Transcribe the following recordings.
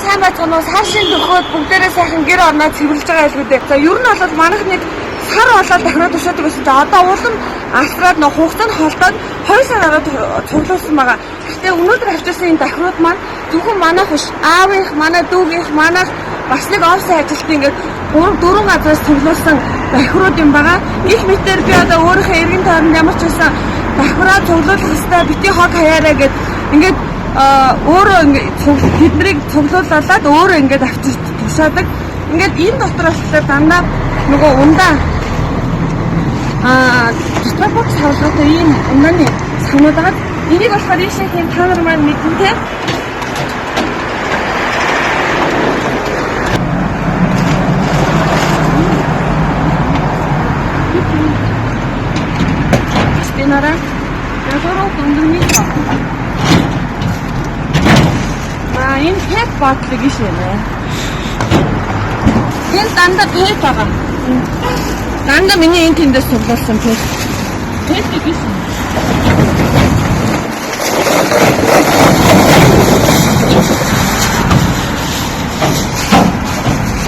сайн байцгаана уу? Сар шинэ төгөөд бүгдээрээ сайхан гэр орноо цэвэрлж байгаа байлгүй дээ. За ер нь бол манайх нэг сар болоод дахиад тушаадаг гэсэн чинь одоо улам асраад нөх хугацаанд холдоод 2 сар ороод цуглуулсан байгаа. Гэхдээ өнөөдөр авчирсан энэ дахиуд маань зөвхөн манайх биш, аавынх, манай дүүгийнх, манайх бас нэг офсын ажилтны ингээд 3-4 газраас цуглуулсан дахиуд юм байгаа. Их мэтэр би одоо өөрийнхөө эргэн тойронд ямар ч байсан дахиураа цуглуулах хэрэгтэй, бити хог хаяараа гэд ингээд өөрөө ингээд тэднийг цуглууллаад өөрөө ингээд авчиж тушаадаг. Ингээд энэ дотор болохоор дандаа нөгөө ундаа стропокс хавлаатай ийм ундааны санууд байгаа. Энийг болохоор ийшээ тийм та нар маань мэдэнтэй. Стенара ясороо дундэрний энэ пэт батлыг ишэнэ. Энэ дандаа пэт байгаа. Дандаа миний энэ тэндээс цуглуулсан пэт. Пэтийг ишэнэ.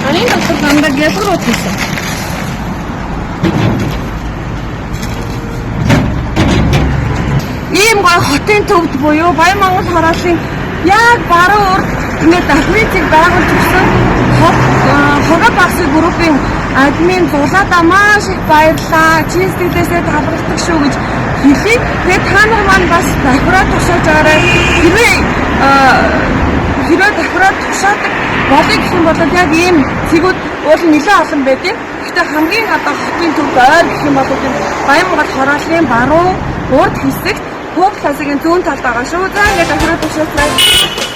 Арийн дотор дандаа гэсрөө тийсэн. Ийм гой хотын төвд буюу Баянмонгол хорооллын яг баруун урд ингээд дахмицыг байгуулж өгсөн хогоо багсыг группийн админ зулаадаа маш их баярлалаа. Чийсдээсээ талархдаг шүү гэж хэлье. Тэгээд та нар маань бас дахиураа тушааж байгаарай. Хэрвээ дахиураа тушаадаг болыг гэх юм бол яг ийм цэгүүд уул нэлээд олон байдیں۔ Гэхдээ хамгийн одоо хотын төвд ойр гэх юм бол Баянмонгол хорооллын баруун урд хэсэгт Хөөг цасгийн зүүн талд байгаа шүү. За ингээд дахиад тушаалцгаая.